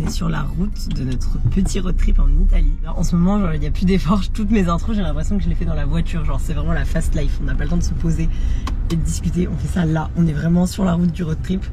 est sur la route de notre petit road trip en Italie. Alors, en ce moment, genre, il n'y a plus d'efforts. Toutes mes intros, j'ai l'impression que je les fais dans la voiture. Genre, c'est vraiment la fast life. On n'a pas le temps de se poser et de discuter. On fait ça là. On est vraiment sur la route du road trip.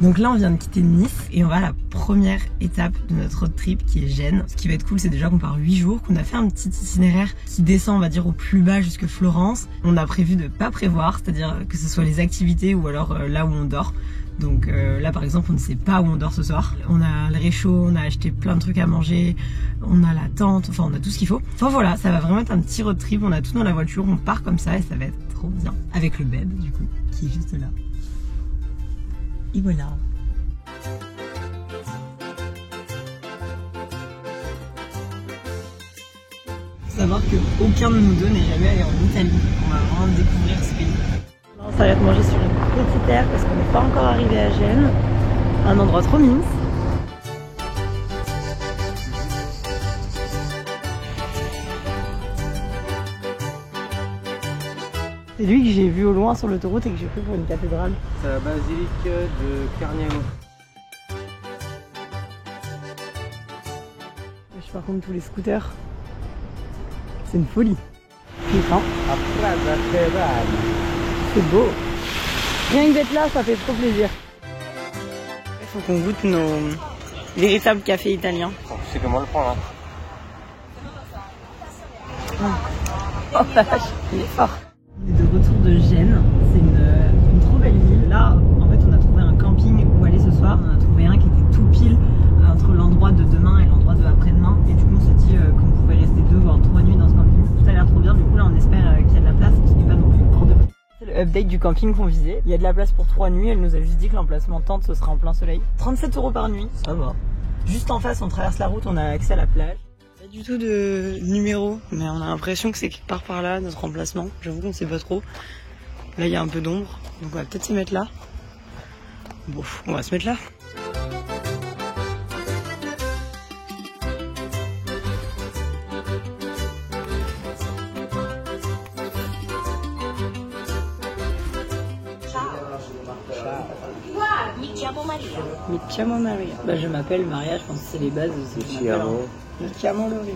Donc là, on vient de quitter Nice et on va à la première étape de notre road trip qui est Gênes. Ce qui va être cool, c'est déjà qu'on part 8 jours, qu'on a fait un petit itinéraire qui descend, on va dire, au plus bas jusque Florence. On a prévu de pas prévoir, c'est-à-dire que ce soit les activités ou alors là où on dort. Donc là par exemple on ne sait pas où on dort ce soir. On a le réchaud, on a acheté plein de trucs à manger, on a la tente, enfin on a tout ce qu'il faut. Enfin voilà, ça va vraiment être un petit road trip, on a tout dans la voiture, on part comme ça et ça va être trop bien. Avec le bed du coup, qui est juste là. Et voilà. Faut savoir qu'aucun de nous deux n'est jamais allé en Italie. On va vraiment découvrir ce pays. On s'arrête manger sur une petite aire parce qu'on n'est pas encore arrivé à Gênes. Un endroit trop mignon. C'est lui que j'ai vu au loin sur l'autoroute et que j'ai pris pour une cathédrale. C'est la basilique de Carniano. Je par contre tous les scooters. C'est une folie. Putain. C'est beau. Rien que d'être là, ça fait trop plaisir. Il faut qu'on goûte nos véritables cafés italiens. Tu sais comment le prendre, hein. Oh la vache, il est fort. On est de retour de Gênes. C'est une trop belle ville. Là, en fait, on a trouvé un camping où aller ce soir. On a trouvé un qui était tout pile entre l'endroit de demain et l'endroit de après-demain. Et du coup, on s'est dit qu'on pouvait rester 2 voire 3 nuits dans ce camping. Tout a l'air trop bien. Du coup, là, on espère qu'il y a de la place et qu'il n'est pas non plus hors de prix. C'est le update du camping qu'on visait. Il y a de la place pour 3 nuits. Elle nous a juste dit que l'emplacement tente, ce sera en plein soleil. 37 € par nuit. Ça va. Juste en face, on traverse la route, on a accès à la plage. Pas du tout de numéro, mais on a l'impression que c'est quelque part par là, notre emplacement. J'avoue qu'on sait pas trop. Là, il y a un peu d'ombre, donc on va peut-être se mettre là. Bon, on va se mettre là. Mi chiamo Maria. Bah, je m'appelle Maria, je pense que c'est les bases aussi. Mi chiamo Loria.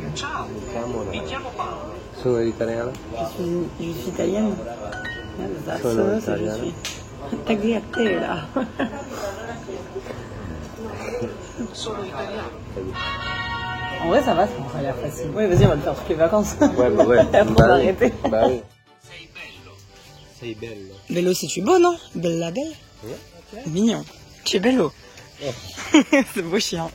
Mi chiamo Sono italiano. Je suis italienne. Ça, je suis. Tagliatella. En vrai, ça va, ça a l'air facile. Oui, vas-y, on va le faire toutes les vacances. Ouais, bah ouais. Après, on va arrêter. Bah oui. Sei bello. Bello, c'est-tu beau, non? Bella belle. Ouais. Mignon. C'est bello. C'est beau chien.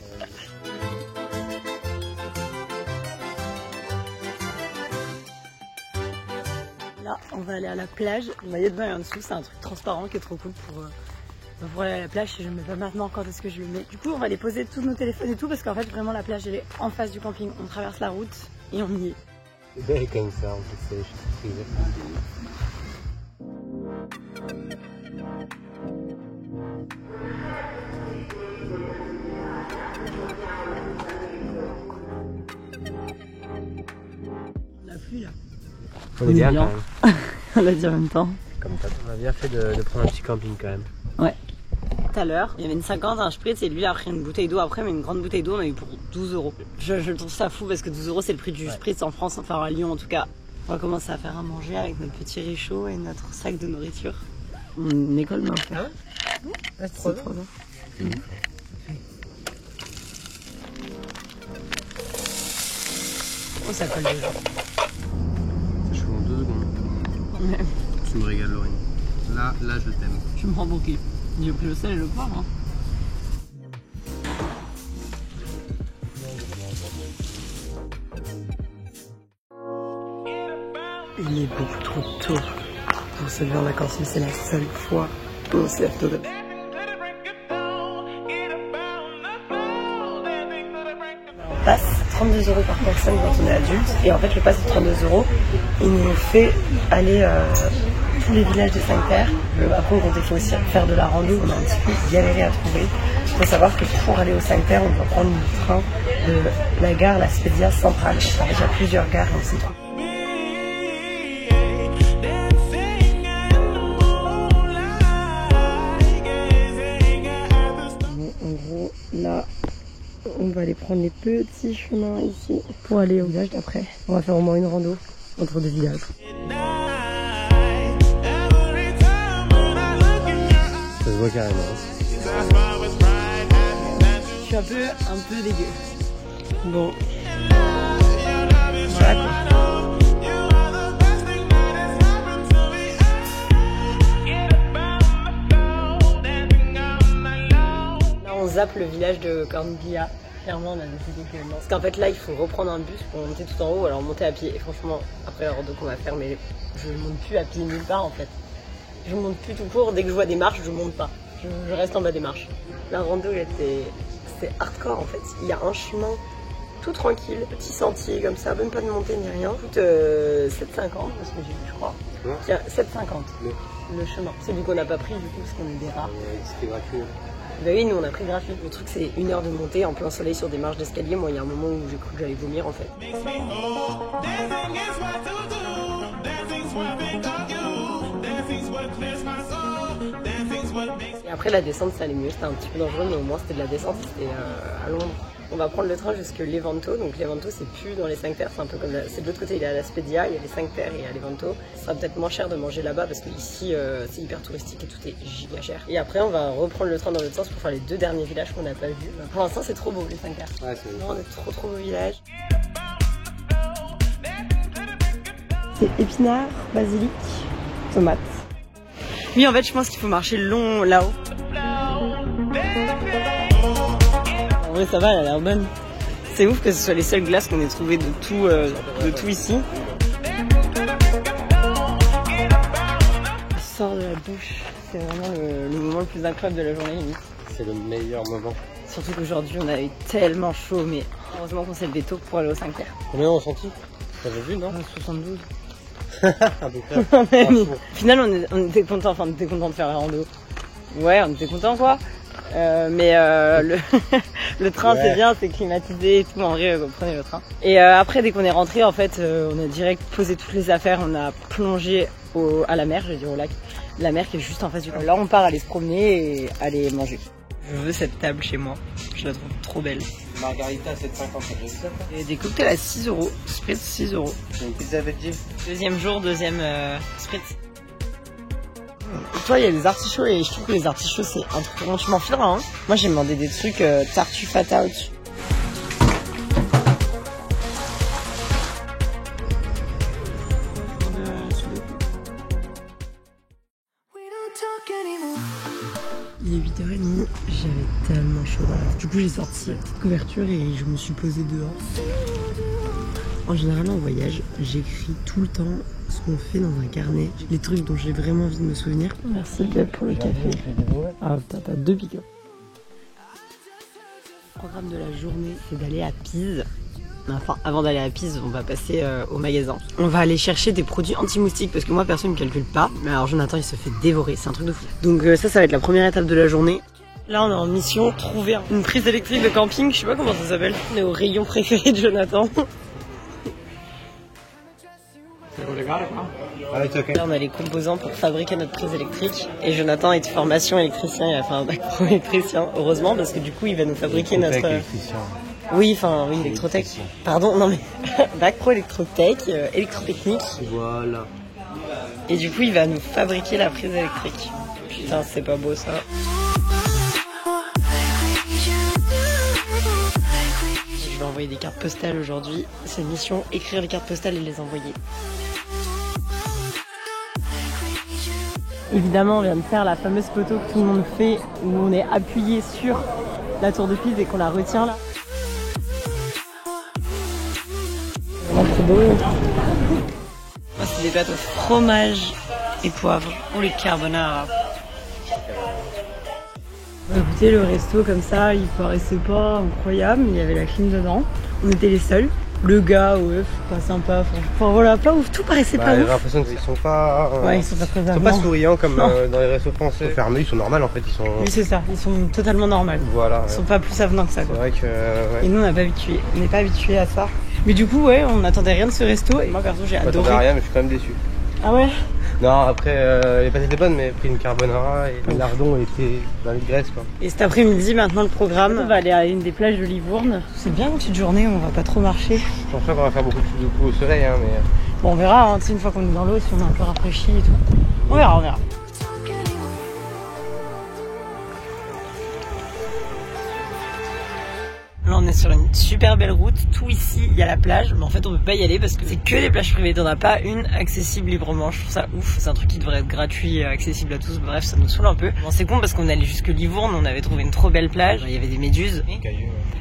Là, on va aller à la plage. Le maillot de bain est en dessous, c'est un truc transparent qui est trop cool pour aller à la plage. Je ne mets pas maintenant quand est-ce que je le mets. Du coup, on va aller poser tous nos téléphones et tout parce qu'en fait, vraiment, la plage, elle est en face du camping. On traverse la route et on y est. C'est belle comme ça, on peut se On a plu là. On est bien quand même. On l'a dit en même temps. Comme ça, on a bien fait de prendre un petit camping quand même. Ouais. Tout à l'heure, il y avait une 50, un spritz et lui il a pris une bouteille d'eau après, mais une grande bouteille d'eau on a eu pour 12 €. Je trouve ça fou parce que 12 € c'est le prix du spritz en France, enfin à Lyon en tout cas. On va commencer à faire à manger avec notre petit réchaud et notre sac de nourriture. Une école m'a offert. Ah ouais, c'est trop bien. Oh, ça colle déjà. Ça chauffe en 2 secondes. Ouais. Tu me régales, Laurine. Là, je t'aime. Je me prends pour qui? J'ai pris le sel et le poivre. Hein. Il est beaucoup trop tôt pour se lever en vacances, mais c'est la seule fois où on se lève tôt. On passe 32 € par personne quand on est adulte, et en fait le pass de 32 €, il nous fait aller tous les villages de Sainte-Terre. Après, on comptait aussi faire de la rando, on a un petit peu galéré à trouver. Il faut savoir que pour aller au Sainte-Terre, on doit prendre le train de la gare La Spezia centrale. Il y a déjà plusieurs gares, donc c'est trop. En gros, là, On va aller prendre les petits chemins ici pour aller au village d'après. On va faire au moins une rando entre deux villages. Ça se voit carrément. Je suis un peu dégueu. Bon. Voilà quoi. Là on zappe le village de Cornbilla. Clairement on a décidé que non. Parce qu'en fait là il faut reprendre un bus pour monter tout en haut, alors monter à pied. Et franchement après la rando qu'on va faire, mais je ne monte plus à pied nulle part en fait. Je monte plus tout court, dès que je vois des marches je monte pas. Je reste en bas des marches. La rando c'est hardcore en fait. Il y a un chemin tout tranquille, petit sentier comme ça, même pas de montée ni rien. Coûte 7,50 parce que j'ai vu, je crois. Tiens, 7,50 le chemin. Celui qu'on n'a pas pris du coup parce qu'on est des rares. C'était gratuit. Bah oui, nous on a pris gratuit. Le truc c'est 1 heure de montée en plein soleil sur des marches d'escalier. Moi il y a un moment où j'ai cru que j'allais vomir en fait. Et après la descente ça allait mieux, c'était un petit peu dangereux mais au moins c'était de la descente, c'était à Londres. On va prendre le train jusque Levanto, donc Levanto c'est plus dans les 5 terres, c'est un peu comme c'est de l'autre côté, il est à la Spedia, il y a les 5 terres et à Levanto. Ce sera peut-être moins cher de manger là-bas parce qu'ici c'est hyper touristique et tout est giga cher. Et après on va reprendre le train dans l'autre sens pour faire les 2 derniers villages qu'on n'a pas vus. Pour l'instant c'est trop beau les 5 terres. Ouais, c'est vraiment des trop beaux villages. C'est épinards, basilic, tomates. Oui en fait je pense qu'il faut marcher long là-haut. En vrai ça va, elle a l'air bonne. C'est ouf que ce soit les seules glaces qu'on ait trouvées de tout ici. Je sors de la douche, c'est vraiment le moment le plus incroyable de la journée limite. C'est le meilleur moment. Surtout qu'aujourd'hui on a eu tellement chaud, mais heureusement qu'on s'est levé tôt pour aller aux 5 terres. Combien on sentit? T'avais vu non? 72. À peu près. Au final on était content de faire la rando. Ouais on était content quoi. Mais le train ouais. C'est bien, c'est climatisé et tout, en vrai prenez le train. Et après dès qu'on est rentré en fait on a direct posé toutes les affaires, on a plongé à la mer, je vais dire au lac. La mer qui est juste en face du camp. Là on part aller se promener et aller manger. Je veux cette table chez moi, je la trouve trop belle. Margarita à 7,50, j'ai vu ça. Et des cocktails à 6 €, spritz 6 €. Une pizza veggie. Deuxième jour, deuxième spritz. Toi, il y a des artichauts et je trouve que les artichauts c'est un truc vraiment tu m'en fileras. Hein. Moi j'ai demandé des trucs tartufata au-dessus. Il est 8h30, j'avais tellement chaud. Du coup j'ai sorti la petite couverture et je me suis posée dehors. En général en voyage, j'écris tout le temps ce qu'on fait dans un carnet, les trucs dont j'ai vraiment envie de me souvenir. Merci Gab pour le café. Ah putain, t'as 2 piqûres. Le programme de la journée, c'est d'aller à Pise. Enfin, avant d'aller à Pise, on va passer au magasin. On va aller chercher des produits anti-moustiques parce que moi, personne ne me calcule pas. Mais alors, Jonathan, il se fait dévorer. C'est un truc de fou. Donc ça va être la première étape de la journée. Là, on est en mission, trouver une prise électrique de camping. Je sais pas comment ça s'appelle. On est au rayon préféré de Jonathan. Là, on a les composants pour fabriquer notre prise électrique. Et Jonathan est de formation électricien. Il a fait un bac pro électricien. Heureusement, parce que du coup, il va nous fabriquer notre... Oui, enfin, oui, électrotech. Pardon, non mais, bac pro électrotech, électrotechnique. Voilà. Et du coup, il va nous fabriquer la prise électrique. Putain, c'est pas beau ça. Je vais envoyer des cartes postales aujourd'hui. C'est une mission, écrire les cartes postales et les envoyer. Évidemment, on vient de faire la fameuse photo que tout le monde fait, où on est appuyé sur la tour de Pise et qu'on la retient là. C'est beau. Moi, c'est des pâtes au fromage et poivre ou les carbonara. On a goûté le resto comme ça, il paraissait pas incroyable, mais il y avait la clim dedans. On était les seuls. Le gars, ouais, pas sympa. Enfin voilà, pas ouf, tout paraissait pas ouf. J'ai l'impression qu'ils sont pas. Ouais, ils sont pas très ils sont pas souriants comme dans les restos français. Fermés, ils sont normaux en fait. Ils sont... Oui, c'est ça, ils sont totalement normaux. Voilà. Ils sont pas plus avenants que ça. C'est vrai que. Ouais. Et nous, on n'est pas habitués à ça. Mais du coup, ouais, on n'attendait rien de ce resto et moi perso, j'ai adoré. On n'attendait rien, mais je suis quand même déçu. Ah ouais? Non, après, les pâtes étaient bonnes, mais j'ai pris une carbonara et le lardon était dans les graisses, quoi. Et cet après-midi, maintenant le programme, on va aller à une des plages de Livourne. C'est bien une petite journée, on va pas trop marcher. Je pense pas qu'on va faire beaucoup de coups au soleil, hein, mais... Bon, on verra, hein, une fois qu'on est dans l'eau, si on est un peu rafraîchi et tout. On verra, on verra. Là on est sur une super belle route, tout ici il y a la plage, mais en fait on peut pas y aller parce que c'est que des plages privées, t'en as pas une accessible librement, je trouve ça ouf, c'est un truc qui devrait être gratuit, accessible à tous, bref ça nous saoule un peu. Bon c'est con parce qu'on allait jusque Livourne, on avait trouvé une trop belle plage, il y avait des méduses,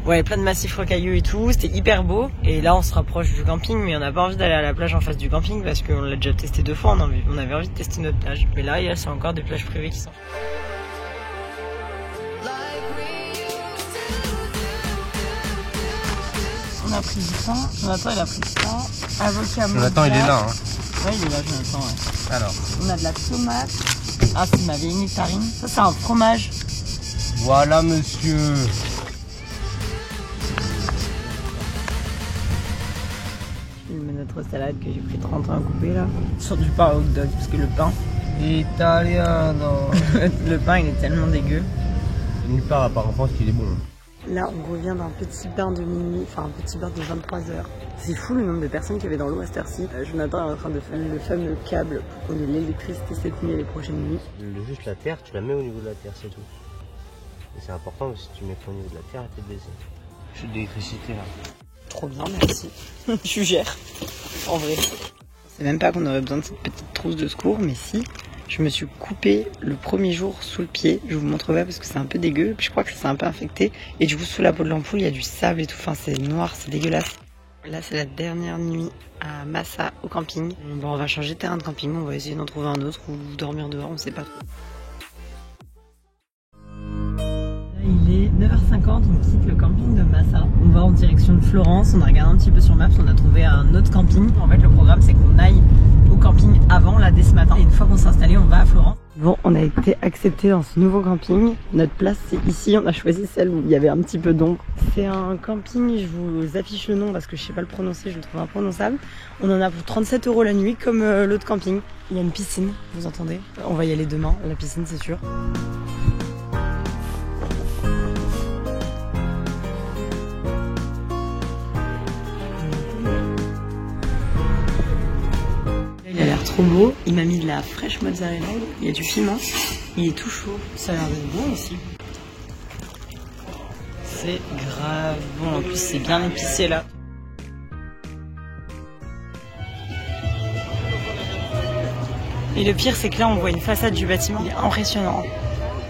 ouais plein de massifs rocailleux et tout, c'était hyper beau, et là on se rapproche du camping, mais on n'a pas envie d'aller à la plage en face du camping parce qu'on l'a déjà testé 2 fois, on avait envie de tester notre plage, mais là il y a encore des plages privées qui sont... On a pris du pain, Jonathan il a pris du pain, avocat mozza. Jonathan il est là, hein. Ouais il est là Jonathan, ouais. Alors. On a de la tomate. Ah c'est ma vieille nectarine. Ça c'est un fromage. Voilà monsieur. Je mets notre salade que j'ai pris 30 ans à couper là. Sur du pain hot dog parce que le pain... Italiano. Le pain il est tellement dégueu. Nulle part à part en France qu'il est bon. Là, on revient d'un petit bain de minuit, enfin un petit bain de 23 h. C'est fou le nombre de personnes qui avaient dans l'eau à cette heure-ci. Jonathan est en train de faire le fameux câble pour qu'on ait l'électricité cette nuit et les prochaines nuits. Juste la terre, tu la mets au niveau de la terre, c'est tout. Et c'est important parce que si tu mets pas au niveau de la terre, elle t'est baisée. Chute d'électricité là. Trop bien, merci. Je gère. En vrai. Je sais même pas qu'on aurait besoin de cette petite trousse de secours, mais si. Je me suis coupé le premier jour sous le pied, je vous montre pas parce que c'est un peu dégueu, puis je crois que c'est un peu infecté, et du coup sous la peau de l'ampoule il y a du sable et tout, enfin c'est noir, c'est dégueulasse. Là c'est la dernière nuit à Massa au camping. Bon on va changer de terrain de camping, on va essayer d'en trouver un autre ou dormir dehors, on sait pas trop. Là il est 9h50, on quitte le camping de Massa. On va en direction de Florence, on a regardé un petit peu sur Maps, on a trouvé un autre camping. En fait le programme c'est qu'on aille au camping avant là dès ce matin et une fois qu'on s'est installé on va à Florence. Bon on a été accepté dans ce nouveau camping, notre place c'est ici, on a choisi celle où il y avait un petit peu d'ombre. C'est un camping, je vous affiche le nom parce que je sais pas le prononcer, je le trouve imprononçable. On en a pour 37 € la nuit comme l'autre camping. Il y a une piscine, vous entendez? On va y aller demain, la piscine c'est sûr. Il a l'air trop beau, il m'a mis de la fraîche mozzarella, il y a du piment, il est tout chaud, ça a l'air d'être bon aussi. C'est grave bon, en plus c'est bien épicé là. Et le pire c'est que là on voit une façade du bâtiment, il est impressionnant.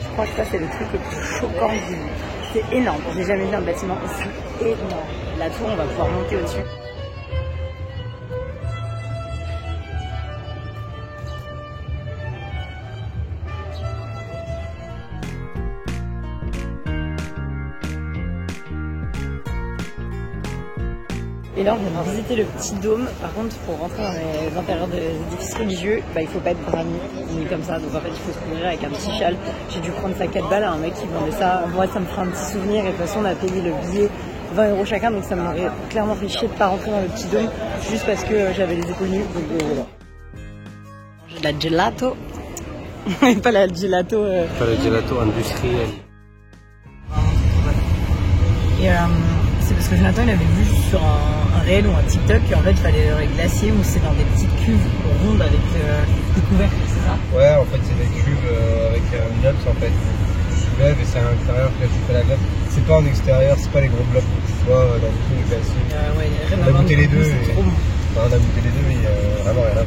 Je crois que ça c'est le truc le plus choquant du monde. C'est énorme, j'ai jamais vu un bâtiment aussi énorme. La tour on va pouvoir monter au-dessus. Et là on vient de visiter le petit dôme. Par contre pour rentrer dans les intérieurs des édifices religieux, il faut pas être bras nus ni comme ça. Donc en fait il faut se couvrir avec un petit châle. J'ai dû prendre ça 4 balles à un mec qui vendait ça. Moi ça me fera un petit souvenir et de toute façon on a payé le billet 20 € chacun. Donc ça m'aurait clairement fait chier de pas rentrer dans le petit dôme juste parce que j'avais les épaules nues. Donc voilà. J'ai de la gelato. Pas la gelato. Pas le gelato industriel. Et c'est parce que Jonathan il avait vu sur un réel ou un TikTok qu'en fait il fallait les glacier ou c'est dans des petites cuves rondes avec des couvercles, c'est ça? Ouais, en fait c'est des cuves avec un inox en fait. Tu soulèves et c'est à l'intérieur que tu fais la glace. C'est pas en extérieur, c'est pas les gros blocs que tu vois dans le truc glacier. Ouais, on a goûté les deux. C'est trop bon. On a goûté les deux mais il y a vraiment rien à voir.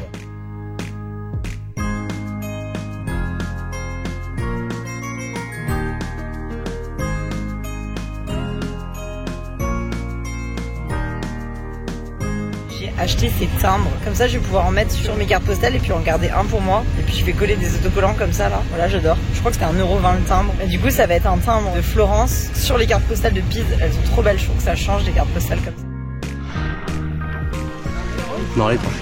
Acheter ces timbres, comme ça je vais pouvoir en mettre sur mes cartes postales et puis en garder un pour moi et puis je vais coller des autocollants comme ça là, voilà j'adore, je crois que c'était 1,20 € le timbre et du coup ça va être un timbre de Florence sur les cartes postales de Pise, elles sont trop belles, je trouve que ça change des cartes postales comme ça. Non, les tranches.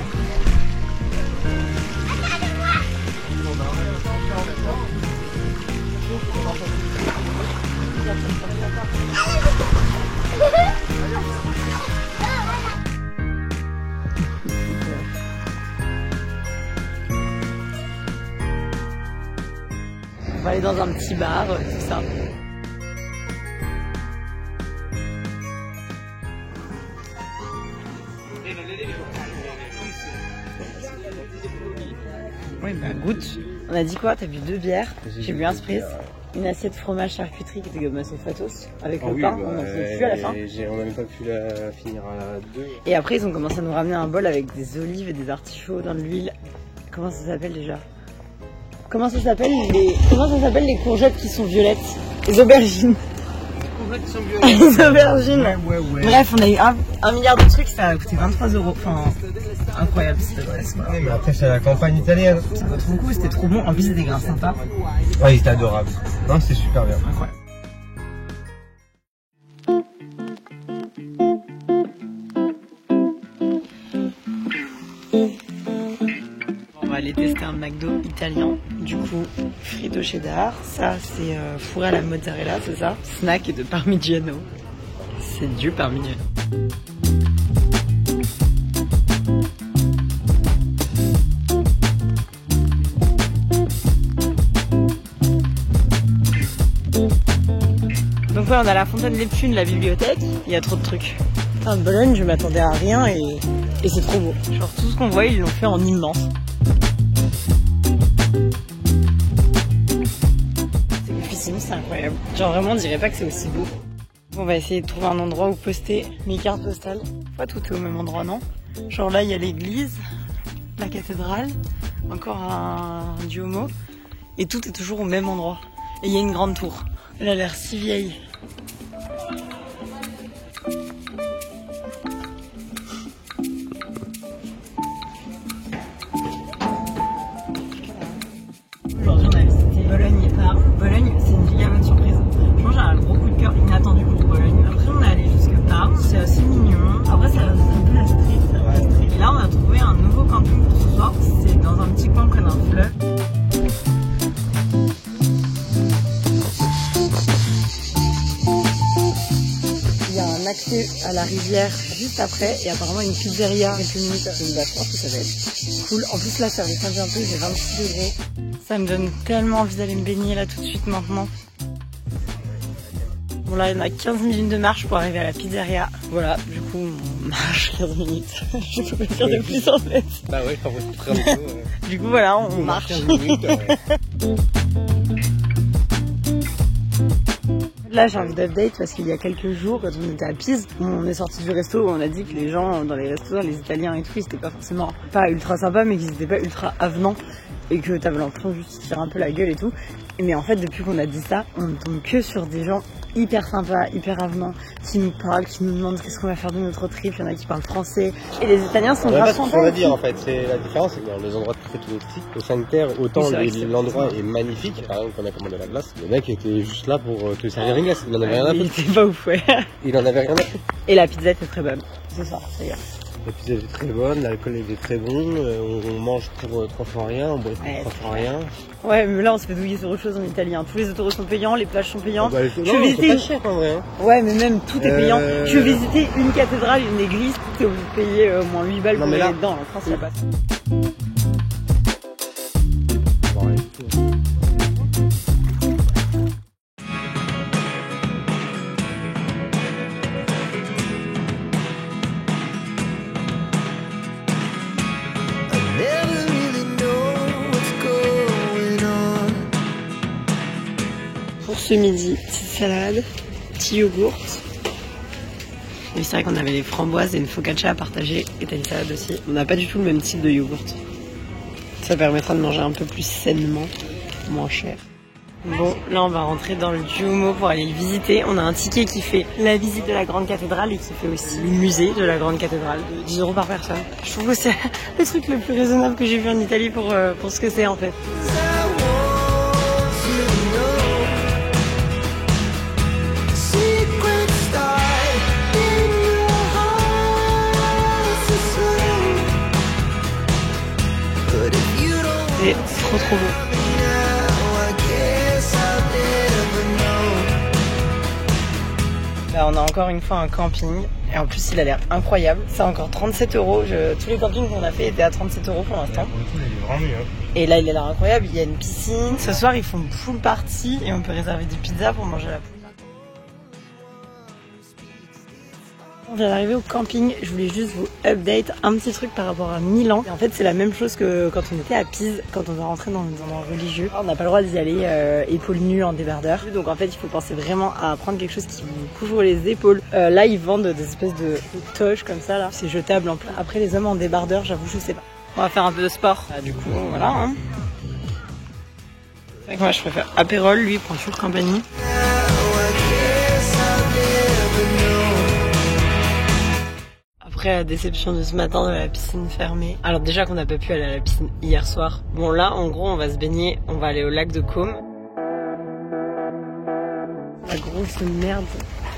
aller dans un petit bar, tout ça. Oui, bah goûte. On a dit quoi? T'as bu 2 bières, j'ai bu un spritz, une assiette de fromage charcuterie qui était comme assez fatos, avec le pain, on en fait plus à la fin. On n'a même pas pu la finir à 2. Et après ils ont commencé à nous ramener un bol avec des olives et des artichauts dans de l'huile. Comment ça s'appelle déjà? Comment ça s'appelle les courgettes qui sont violettes? Les aubergines. Les aubergines. Ouais. Bref, on a eu un milliard de trucs, ça a coûté 23 €. Enfin, incroyable, c'était vrai. Ouais, mais après, c'est la campagne italienne. Ça vaut trop le coup, c'était trop bon. En plus, c'était grave sympa. Ouais, il était adorable. Non, c'était super bien. Incroyable. On va aller tester un McDo italien. Du coup, frites au cheddar. Ça, c'est fourré à la mozzarella, c'est ça? Snack de parmigiano. C'est du parmigiano. Donc ouais, on a la fontaine des Neptunes, la bibliothèque. Il y a trop de trucs. Putain, de Bologne, je m'attendais à rien et c'est trop beau. Genre tout ce qu'on voit, ils l'ont fait en immense. C'est oufissime, c'est incroyable. Genre vraiment, on dirait pas que c'est aussi beau. On va essayer de trouver un endroit où poster mes cartes postales. Pas tout est au même endroit, non? Genre là, il y a l'église, la cathédrale, encore un Duomo, et tout est toujours au même endroit. Et il y a une grande tour. Elle a l'air si vieille. Aujourd'hui, on a visité Bologne et Parme. Bologne, c'est une giga bonne surprise. Franchement, j'ai un gros coup de cœur inattendu pour Bologne. Après, on est allé jusque Parme. C'est assez mignon. Après, c'est un peu la street. Et là, on a trouvé un nouveau camping pour ce soir. C'est dans un petit coin près d'un fleuve. Il y a un accès à la rivière juste après et apparemment une pizzeria quelques minutes. Donc bah, je pense que ça va être cool. En plus là ça va un peu, j'ai 26 degrés. Ça me donne tellement envie d'aller me baigner là tout de suite maintenant. Bon là il y en a 15 minutes de marche pour arriver à la pizzeria. Voilà, du coup on marche 15 minutes. Je peux pas faire de plus en fait. Bah ouais, ça va très un peu. Du coup voilà, on marche. 15 minutes, Là j'ai envie d'update parce qu'il y a quelques jours quand on était à Pise, on est sorti du resto où on a dit que les gens dans les restos, les Italiens et tout, ils étaient pas forcément pas ultra sympas mais qu'ils étaient pas ultra avenants et que t'avais l'impression juste de tirer un peu la gueule et tout. Mais en fait depuis qu'on a dit ça, on ne tombe que sur des gens hyper sympas, hyper avenants, qui nous parlent, qui nous demandent qu'est-ce qu'on va faire de notre trip. Il y en a qui parlent français et les Italiens sont grave sympas. On va dire en fait, c'est la différence, c'est que dans les endroits très touristiques, au sanitaire, autant l'endroit est magnifique. Par exemple, quand on a commandé la glace, le mec était juste là pour te servir une glace. Il en avait rien à foutre. Il était pas ouf, ouais. Il en avait rien à foutre. Et la pizza était très bonne. C'est ça, c'est bien. La pizza était très bonne, l'alcool était très bon, on mange pour 3 fois rien, on boit pour 3 fois rien. Ouais, mais là on se fait douiller sur autre chose en Italie. Tous les autoroutes sont payants, les plages sont payantes. Bah, tu veux visiter pas cher en vrai. Hein. Ouais, mais même tout est payant. Tu veux visiter une cathédrale, une église, tout est obligé de payer au moins 8 balles pour aller dedans. En France, il n'y a pas ça. Pour ce midi, petite salade, petit yogourt. Et c'est vrai qu'on avait les framboises et une focaccia à partager et t'as une salade aussi. On n'a pas du tout le même type de yogourt. Ça permettra de manger un peu plus sainement, moins cher. Bon, là on va rentrer dans le Duomo pour aller le visiter. On a un ticket qui fait la visite de la grande cathédrale et qui fait aussi le musée de la grande cathédrale de 10 € par personne. Je trouve que c'est le truc le plus raisonnable que j'ai vu en Italie pour ce que c'est en fait. C'est trop beau. Là, on a encore une fois un camping. Et en plus il a l'air incroyable. C'est encore 37 €. Tous les campings qu'on a fait étaient à 37 € pour l'instant. Pour le coup, il est vraiment mieux. Et là il a l'air incroyable, il y a une piscine. Ce soir ils font pool party et on peut réserver des pizzas pour manger à la pool. On vient d'arriver au camping, je voulais juste vous update un petit truc par rapport à Milan. Et en fait c'est la même chose que quand on était à Pise, quand on va rentrer dans les endroits religieux. On n'a pas le droit d'y aller épaules nues en débardeur. Donc en fait il faut penser vraiment à prendre quelque chose qui vous couvre les épaules. Là ils vendent des espèces de toches comme ça là. C'est jetable en plein. Après les hommes en débardeur, j'avoue je sais pas. On va faire un peu de sport. Du coup voilà. Hein. C'est vrai que moi je préfère apérole, lui il prend toujours compagnie. Après la déception de ce matin de la piscine fermée. Alors déjà qu'on n'a pas pu aller à la piscine hier soir. Bon là en gros on va se baigner, on va aller au lac de Côme. La grosse merde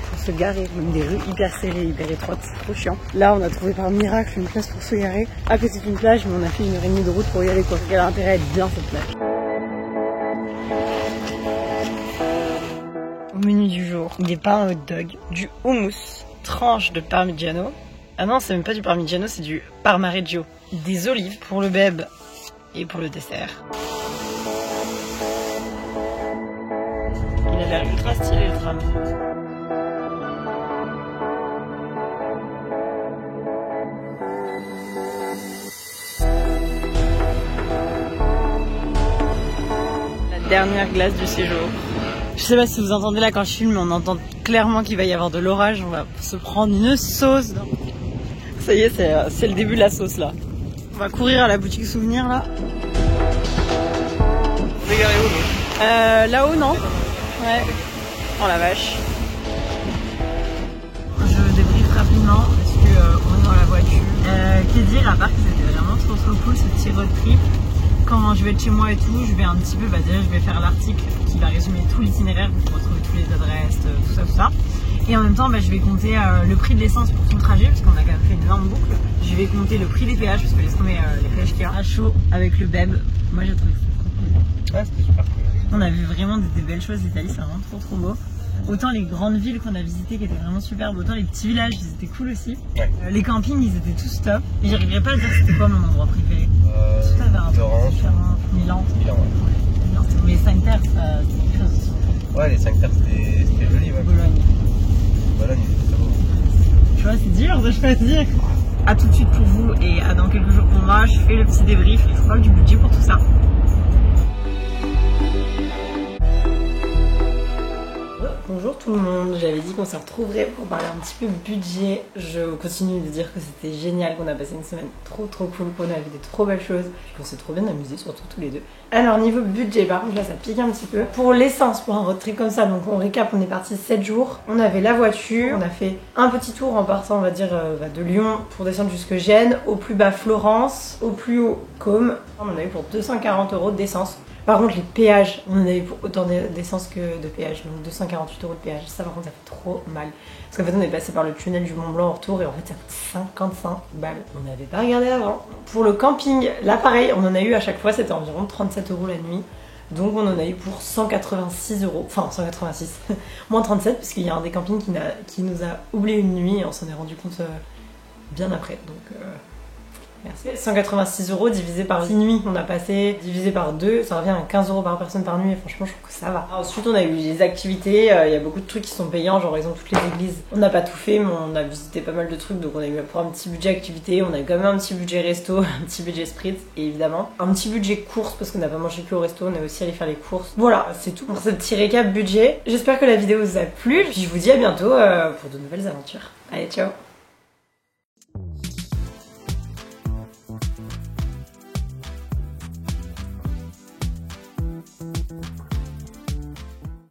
pour se garer. Des rues hyper serrées, hyper étroites, c'est trop chiant. Là on a trouvé par miracle une place pour se garer. À côté d'une plage mais on a fait 1h30 de route pour y aller quoi. Elle a intérêt à être bien cette plage. Au menu du jour, des pains hot dog, du houmous, tranche de parmigiano. Ah non, c'est même pas du parmigiano, c'est du parmareggio. Des olives pour le beb et pour le dessert. Il a l'air ultra stylé le tram. La dernière glace du séjour. Je sais pas si vous entendez là quand je filme, mais on entend clairement qu'il va y avoir de l'orage. On va se prendre une sauce. Ça y est, c'est le début de la sauce là. On va courir à la boutique souvenir là. Vous êtes garé où là-haut non. Ouais. Oh la vache. Je débriefe rapidement parce que on est dans la voiture. Qu'est dire à part que c'était vraiment trop cool ce petit road trip. Quand je vais être chez moi et tout, je vais un petit peu, déjà je vais faire l'article qui va résumer tout l'itinéraire, vous retrouvez toutes les adresses, tout ça. Et en même temps, je vais compter le prix de l'essence pour tout le trajet, parce qu'on a quand même fait une énorme boucle. Je vais compter le prix des péages, parce que laisse tomber les péages qu'il y a à chaud avec le beb. Moi j'ai trouvé ça trop cool. Ouais, c'était super cool. On a vu vraiment des belles choses d'Italie, c'est vraiment trop beau. Autant les grandes villes qu'on a visitées qui étaient vraiment superbes, autant les petits villages ils étaient cool aussi. Ouais. Les campings ils étaient tous top. Et j'arriverai pas à dire c'était quoi mon endroit préféré. Tout avait un Florence, Milan. Milan, ouais. Mais 5 terres, c'est quelque chose. Ouais, les 5 terres c'était joli. Ouais. Bologne. Bologne, c'est beau. Tu vois, c'est dur de choisir. A tout de suite pour vous et à dans quelques jours pour moi. Je fais le petit débrief. Il faut pas du budget pour tout ça. Bonjour tout le monde, j'avais dit qu'on se retrouverait pour parler un petit peu budget. Je continue de dire que c'était génial, qu'on a passé une semaine trop cool, qu'on a vu des trop belles choses, qu'on s'est trop bien amusé, surtout tous les deux. Alors niveau budget, par contre là ça pique un petit peu. Pour l'essence, pour un road trip comme ça, donc on récap, on est parti 7 jours. On avait la voiture, on a fait un petit tour en partant on va dire de Lyon pour descendre jusque Gênes, au plus bas Florence, au plus haut Côme. On en a eu pour 240 € d'essence. Par contre les péages, on en a eu pour autant d'essence que de péage, donc 248 € de péage, ça par contre ça fait trop mal. Parce qu'en fait on est passé par le tunnel du Mont Blanc en retour et en fait ça coûte 55 balles. On n'avait pas regardé avant. Pour le camping, là pareil, on en a eu à chaque fois, c'était environ 37 € la nuit. Donc on en a eu pour 186 €, enfin 186, moins 37 parce qu'il y a un des campings qui nous a oublié une nuit et on s'en est rendu compte bien après. Donc merci. 186 € divisé par 6 nuits qu'on a passé, divisé par 2, ça revient à 15 € par personne par nuit et franchement je trouve que ça va. Ensuite on a eu les activités, il y a beaucoup de trucs qui sont payants, genre par exemple toutes les églises. On n'a pas tout fait mais on a visité pas mal de trucs donc on a eu pour un petit budget activité, on a eu quand même un petit budget resto, un petit budget spritz et évidemment un petit budget courses parce qu'on n'a pas mangé que au resto, on est aussi allé faire les courses. Voilà, c'est tout pour ce petit récap budget. J'espère que la vidéo vous a plu, puis je vous dis à bientôt pour de nouvelles aventures. Allez ciao.